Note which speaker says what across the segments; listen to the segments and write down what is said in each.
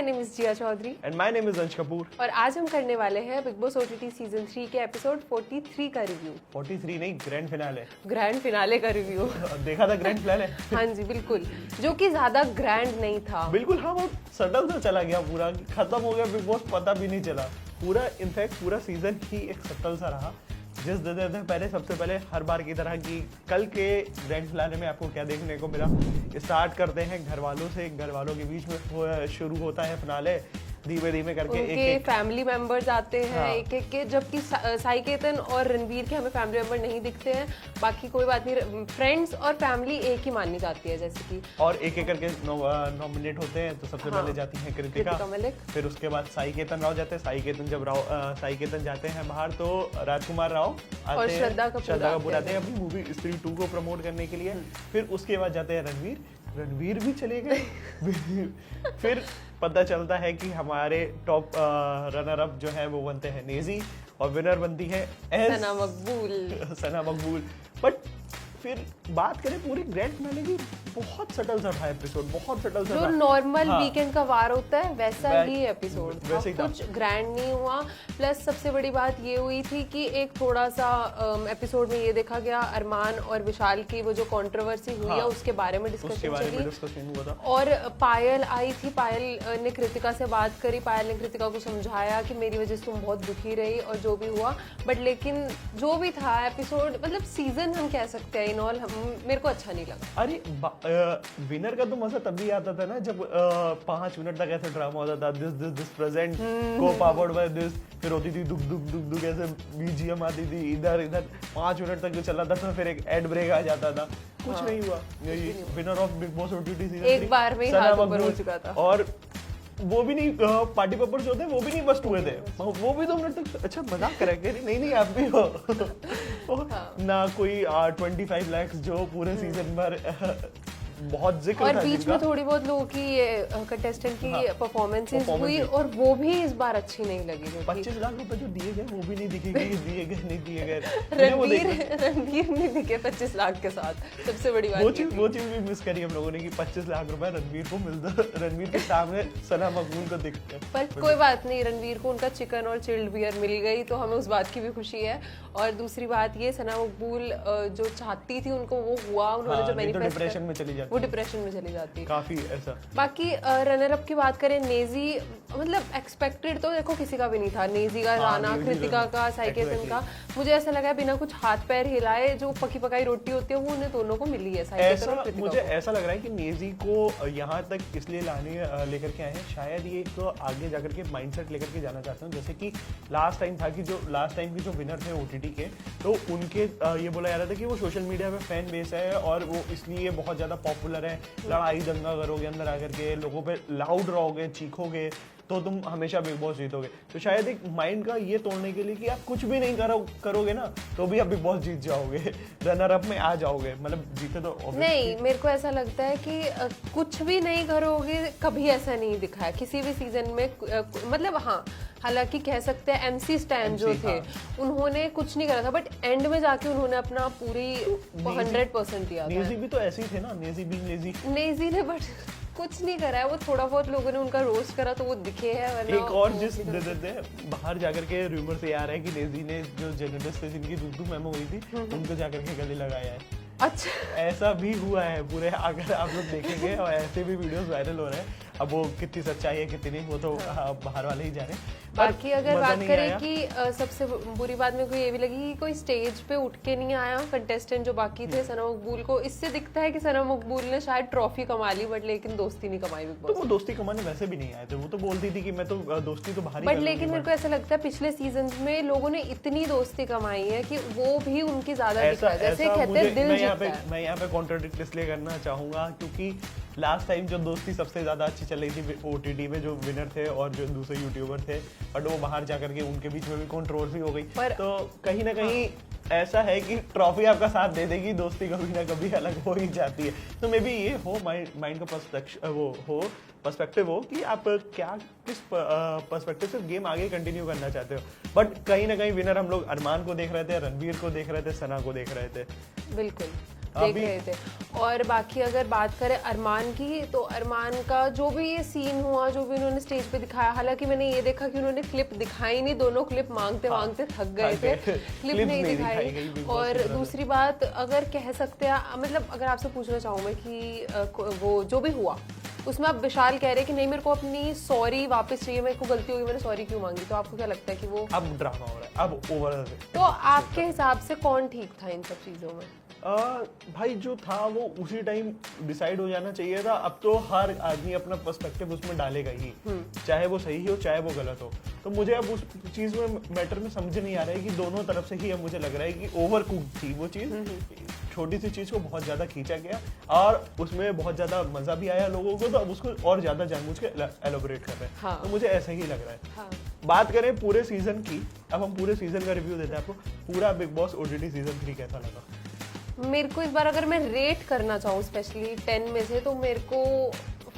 Speaker 1: My name is Jiya Chaudhary
Speaker 2: and my name is Ansh Kapoor.
Speaker 1: और आज हम करने वाले हैं बिग बॉस ओटीटी सीजन 3 के एपिसोड 43 का रिव्यू।
Speaker 2: 43 नहीं, ग्रैंड फिनाले।
Speaker 1: ग्रैंड फिनाले का रिव्यू।
Speaker 2: देखा था ग्रैंड फिनाले?
Speaker 1: हाँ जी बिल्कुल, जो कि ज्यादा ग्रैंड नहीं था।
Speaker 2: बिल्कुल हाँ, वो सटल सा चला गया, पूरा खत्म हो गया बिग बॉस, पता भी नहीं चला। पूरा इनफैक्ट पूरा सीजन ही एक सटल सा रहा। जिस दिन पहले सबसे पहले हर बार की तरह कि कल के ग्रैंड फिनाले में आपको क्या देखने को मिला। स्टार्ट करते हैं घर वालों से, घर वालों के बीच में शुरू होता है फिनाले। धीमे धीमे करके
Speaker 1: एक फैमिली मेंबर्स आते हैं,
Speaker 2: हाँ।
Speaker 1: एक एक के, जबकि साई केतन और रणवीर के हमें फैमिली मेंबर नहीं दिखते हैं। बाकी कोई बात नहीं, फ्रेंड्स और फैमिली एक ही मानी जाती है जैसे कि।
Speaker 2: और एक एक करके नॉमिनेट होते हैं। तो सबसे पहले जाती हैं कृतिका मलिक, फिर उसके बाद साई केतन राव जाते हैं। साई केतन जाते हैं बाहर तो राजकुमार राव
Speaker 1: और श्रद्धा
Speaker 2: कपूर आते हैं अपनी मूवी स्त्री 2 को प्रमोट करने के लिए। फिर उसके बाद जाते हैं रणवीर भी चले गए। फिर पता चलता है कि हमारे टॉप रनर अप जो है वो बनते हैं नेजी और विनर बनती है सना मकबूल। बट फिर बात करें पूरी ग्रैंड फिनाले की, बहुत सटल सा था एपिसोड, बहुत सटल सा
Speaker 1: जो
Speaker 2: था।
Speaker 1: नॉर्मल
Speaker 2: हाँ।
Speaker 1: वीकेंड का वार होता है वैसा ही एपिसोड था,
Speaker 2: वैसे ही था।
Speaker 1: कुछ ग्रैंड नहीं हुआ। प्लस सबसे बड़ी बात ये हुई थी कि एक थोड़ा सा एपिसोड में ये देखा गया अरमान और विशाल की वो जो कंट्रोवर्सी हुई है उसके बारे में डिस्कशन चली। और पायल आई थी, पायल ने कृतिका से बात करी, पायल ने कृतिका को समझाया कि मेरी वजह से तुम बहुत दुखी रही और जो भी हुआ। बट लेकिन जो भी था एपिसोड, मतलब सीजन हम कह सकते हैं इन ऑल, मेरे को अच्छा नहीं लगा।
Speaker 2: अरे विनर का तो मजा तब भी आता था ना जब 5 मिनट तक ऐसे ड्रामा होता था, दिस प्रेजेंट को पावर्ड बाय दिस, फिर होती थी दुख दुख दुख दुख, ऐसे बीजीएम आती थी इधर 5 मिनट तक जो चला था, फिर एक एड ब्रेक आ जाता था। कुछ नहीं हुआ। यही winner of big boss OTT season 3
Speaker 1: एक बार में ही हाथ ऊपर हो चुका था।
Speaker 2: और वो भी नहीं, पार्टी पेपर्स होते हैं वो भी नहीं बस्ट हुए थे, वो भी 2 मिनट तक। अच्छा मजाक करेंगे? नहीं आप भी हो। ना कोई 25 लाख जो पूरे सीजन भर बहुत जिक्र
Speaker 1: और
Speaker 2: था
Speaker 1: बीच में थोड़ी बहुत लोगों की कंटेस्टेंट की परफॉर्मेंसेस हुई और वो भी इस बार अच्छी नहीं लगी।
Speaker 2: 25 लाख रुपए जो दिए गए वो भी नहीं दिखेंगे, दिए गए नहीं दिए गए।
Speaker 1: रणवीर नहीं दिखे 25 लाख के साथ, सबसे बड़ी बात
Speaker 2: वो चीज भी मिस करी हम लोगों ने कि 25 लाख रुपए रणवीर को मिलता, रणवीर के सामने सना मकबूल को दिखते।
Speaker 1: पर कोई बात नहीं, रणवीर को उनका चिकन और चिल्ड बियर मिल गई तो हमें उस बात की भी खुशी है। और दूसरी बात ये, सना मकबूल जो चाहती थी उनको वो हुआ, उन्होंने जो मैनिफेस्ट,
Speaker 2: डिप्रेशन में चली जाती,
Speaker 1: वो डिप्रेशन में चली जाती
Speaker 2: काफी ऐसा।
Speaker 1: बाकी रनर अप की बात करें, नेजी मतलब एक्सपेक्टेड तो देखो किसी का भी नहीं था। नेजी का राना, कृतिका का, साई केतन का, मुझे ऐसा लगा बिना कुछ हाथ पैर हिलाए जो पकी पकाई रोटी होती है वो उन्हें दोनों को मिली है।
Speaker 2: मुझे ऐसा लग रहा है कि नेजी को यहाँ तक इसलिए लेकर के आए हैं, शायद ये एक आगे जाकर के माइंडसेट लेकर के जाना चाहते हैं। जैसे कि लास्ट टाइम था कि जो लास्ट टाइम के जो विनर थे ओटीटी के, तो उनके ये बोला जा रहा था कि वो सोशल मीडिया पे फैन बेस है और वो इसलिए बहुत ज्यादा पॉपुलर है। लड़ाई दंगा करोगे अंदर आकर के, लोगों पे लाउड रहोगे, चीखोगे तो तुम हमेशा बिग बॉस जीतोगे। तो शायद एक माइंड का ये तोड़ने के लिए कि आप कुछ भी नहीं करोगे ना तो भी आप बिग बॉस जीत जाओगे, रनर अप में आ जाओगे। मतलब जीते तो
Speaker 1: नहीं, मेरे को ऐसा लगता है कि कुछ भी नहीं करोगे, कभी ऐसा नहीं दिखा है किसी भी सीजन में। मतलब हाँ, हालांकि कह सकते हैं एमसी स्टैन जो थे उन्होंने कुछ नहीं करा था, बट एंड में जाके उन्होंने अपना पूरी 100% दिया था।
Speaker 2: नेजी भी तो ऐसे ही थे ना, नेजी ने
Speaker 1: बट कुछ नहीं करा है। वो थोड़ा बहुत लोगों ने उनका रोस्ट करा तो वो दिखे है।
Speaker 2: एक और जिस बाहर जाकर के रूमर से आ रहा है कि नेजी ने जो जर्नलिस्ट थे जिनकी दूध मेमो हुई थी उनको जाकर के गले लगाया है।
Speaker 1: अच्छा,
Speaker 2: ऐसा भी हुआ है पूरे, अगर आप लोग देखेंगे और ऐसे भी वीडियोस वायरल हो रहे हैं। अब वो कितनी सच्चाई है कितनी नहीं वो तो बाहर वाले ही जाने।
Speaker 1: बाकी अगर बात करें कि सबसे बुरी बात मेरे को ये भी लगी कि कोई स्टेज पे उठ के नहीं आया कंटेस्टेंट जो बाकी थे। सना मकबूल को इससे दिखता है कि सना मकबूल ने शायद ट्रॉफी कमा ली, बट लेकिन दोस्ती नहीं कमाई बिग बॉस।
Speaker 2: तो वो दोस्ती कमाने वैसे भी नहीं आए थे, वो तो बोलती थी कि मैं तो दोस्ती तो बाहर ही,
Speaker 1: बट लेकिन मेरे को ऐसा लगता है पिछले सीजन में लोगों ने इतनी दोस्ती कमाई है कि वो भी उनकी ज्यादा दिखा है। जैसे कहते हैं दिल जीतता है।
Speaker 2: मैं यहाँ पे कॉन्ट्राडिक्ट इसलिए करना चाहूंगा क्योंकि लास्ट टाइम जो दोस्ती सबसे ज्यादा अच्छी चल रही थी ओटीटी में, जो विनर थे और जो दूसरे यूट्यूबर थे, बट वो बाहर जाकर के उनके बीच में भी कंट्रोवर्सी हो गई। तो कहीं ना कहीं ऐसा है कि ट्रॉफी आपका साथ दे देगी, दोस्ती कभी ना कभी अलग हो ही जाती है। तो मे बी ये हो माइंड का पर्सपेक्टिव हो कि आप किस पर्सपेक्टिव से गेम आगे कंटिन्यू करना चाहते हो। बट कहीं ना कहीं विनर हम लोग अरमान को देख रहे थे, रणवीर को देख रहे थे, सना को देख रहे थे।
Speaker 1: बिल्कुल। देख रहे थे। और बाकी अगर बात करें अरमान की, तो अरमान का जो भी ये सीन हुआ, जो भी उन्होंने स्टेज पे दिखाया, हालांकि मैंने ये देखा कि उन्होंने क्लिप दिखाई नहीं, दोनों क्लिप मांगते मांगते थक गए थे, क्लिप नहीं दिखाई। और दूसरी बात अगर कह सकते हैं, मतलब अगर आपसे पूछना चाहूँ मैं कि वो जो भी हुआ उसमें आप विशाल कह रहे हैं कि नहीं मेरे को अपनी सॉरी वापस चाहिए, मेरे को गलती होगी, मैंने सॉरी क्यों मांगी, तो आपको क्या लगता है कि वो
Speaker 2: अब ड्रामा हो रहा है, अब ओवर?
Speaker 1: तो आपके हिसाब से कौन ठीक था इन सब चीजों में?
Speaker 2: भाई जो था वो उसी टाइम डिसाइड हो जाना चाहिए था। अब तो हर आदमी अपना पर्सपेक्टिव उसमें डालेगा ही, चाहे वो सही हो चाहे वो गलत हो। तो मुझे अब उस चीज में मैटर में समझ नहीं आ रहा है कि दोनों तरफ से ही अब मुझे लग रहा है कि ओवर कुक थी वो चीज। छोटी सी चीज को बहुत ज्यादा खींचा गया और उसमें बहुत ज्यादा मजा भी आया लोगों को, तो अब उसको और ज्यादा जानबूझ के एलोबरेट कर रहे हैं।
Speaker 1: हाँ।
Speaker 2: तो मुझे ऐसा ही लग रहा है। बात करें पूरे सीजन की, अब हम पूरे सीजन का रिव्यू देते हैं आपको। पूरा बिग बॉस ओटीटी सीजन 3 कैसा लगा?
Speaker 1: मेरे को इस बार अगर मैं रेट करना चाहूँ स्पेशली 10 में से, तो मेरे को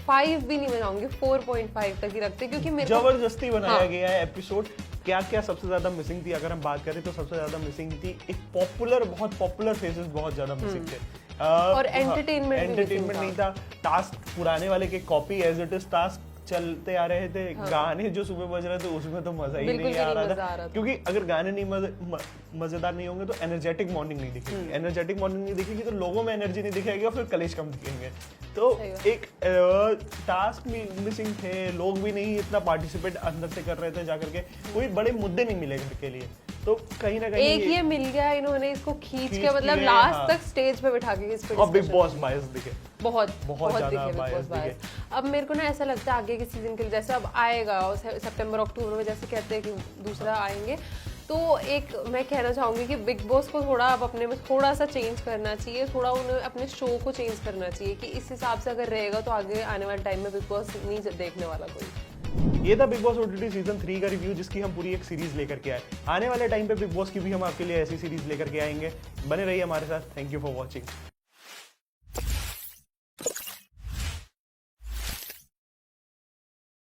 Speaker 1: 5 भी नहीं बनाऊंगी, 4.5 तक ही रखते, क्योंकि मेरे
Speaker 2: जबरदस्ती बनाया गया है एपिसोड। क्या क्या सबसे ज्यादा मिसिंग थी? अगर हम बात करें तो सबसे ज्यादा मिसिंग थी एक बहुत पॉपुलर फेसेस बहुत ज्यादा मिसिंग थे।
Speaker 1: और एंटरटेनमेंट
Speaker 2: नहीं था। टास्क पुराने वाले के copy as it is task चलते आ रहे थे। गाने जो सुबह बज रहे थे उसमें तो मजा ही नहीं आ रहा था, क्योंकि अगर गाने नहीं मजेदार नहीं होंगे तो एनर्जेटिक मॉर्निंग नहीं दिखेगी। एनर्जेटिक मॉर्निंग नहीं दिखेगी तो लोगों में एनर्जी नहीं दिखेगी और फिर कलेश कम दिखेंगे। तो एक टास्क भी मिसिंग थे, लोग भी नहीं इतना पार्टिसिपेट अंदर से कर रहे थे जाकर के, कोई बड़े मुद्दे नहीं मिले घर के लिए। तो कहीं ना कहीं
Speaker 1: एक ये मिल गया, इन्होंने इसको खींच के मतलब लास्ट तक स्टेज पे बिठा के इस पे
Speaker 2: और बिग बॉस बायस दिखे,
Speaker 1: बहुत
Speaker 2: ज्यादा बायस दिखे।
Speaker 1: अब मेरे को ना ऐसा लगता है आगे के सीजन के लिए, जैसे अब आएगा सितंबर अक्टूबर में, जैसे कहते हैं कि दूसरा आएंगे, तो एक मैं कहना चाहूंगी कि बिग बॉस को थोड़ा अब अपने में थोड़ा सा चेंज करना चाहिए, थोड़ा उन्हें अपने शो को चेंज करना चाहिए कि इस हिसाब से अगर रहेगा तो आगे आने वाले टाइम में बिग बॉस नहीं देखने वाला कोई।
Speaker 2: ये था बिग बॉस ओटीटी सीजन 3 का रिव्यू, जिसकी हम पूरी एक सीरीज लेकर के आए। आने वाले टाइम पे बिग बॉस की भी हम आपके लिए ऐसी सीरीज लेकर के आएंगे। बने रहिए हमारे साथ। Thank you for watching.